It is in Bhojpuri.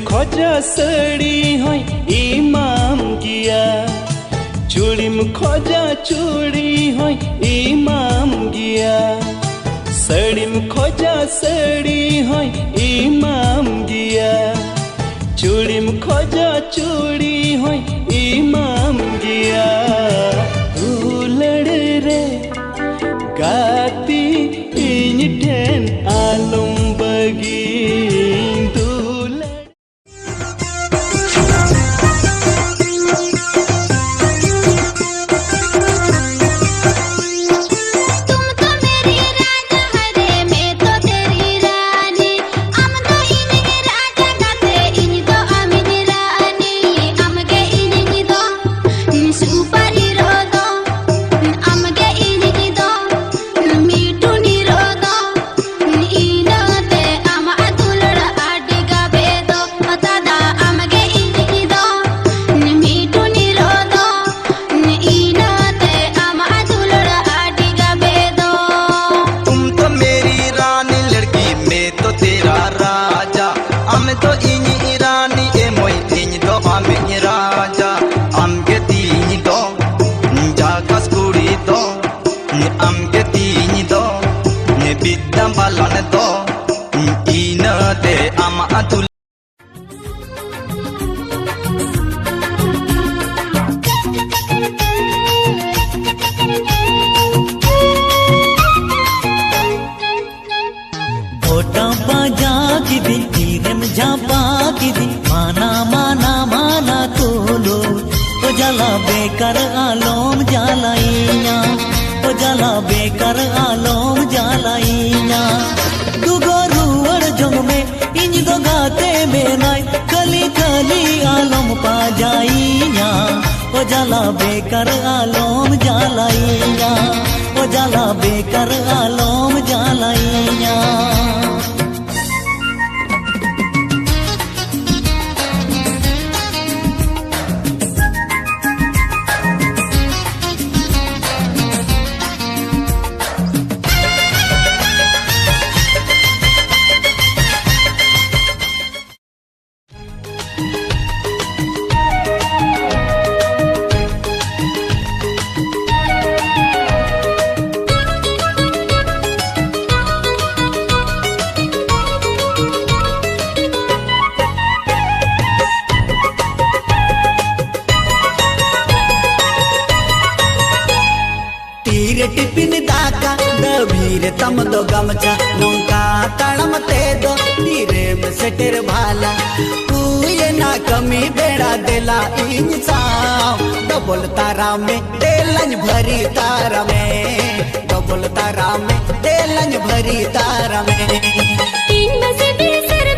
खोजा सड़ी होय इमाम गिया चूड़ीम खोजा चूड़ी होय इमाम गिया सड़ीम खोजा सड़ी होय इमाम गिया चूड़ीम खोजा चूड़ी होय इमाम गिया उलड़ रे गाती इन ठेन आलम बगी जला बेकर आलोम जालाइया ओ जला बेकर आलोम जालाइया दुगो रुवर जंग में इंज दो गाते में नाय कली कली आलोम पा जाइया ओ जला बेकर आलोम जालाइया ओ जला बेकर आलोम जालाइया टिपिन दाका दबीर तम दो गमचा नौका तड़म ते दो धीरे में सेटर भाला ये ना कमी बेड़ा देला इंसाम डबल तारा में देलन भरी तारा में डबल तारा में देलन भरी तारा में 3 बजे बेसर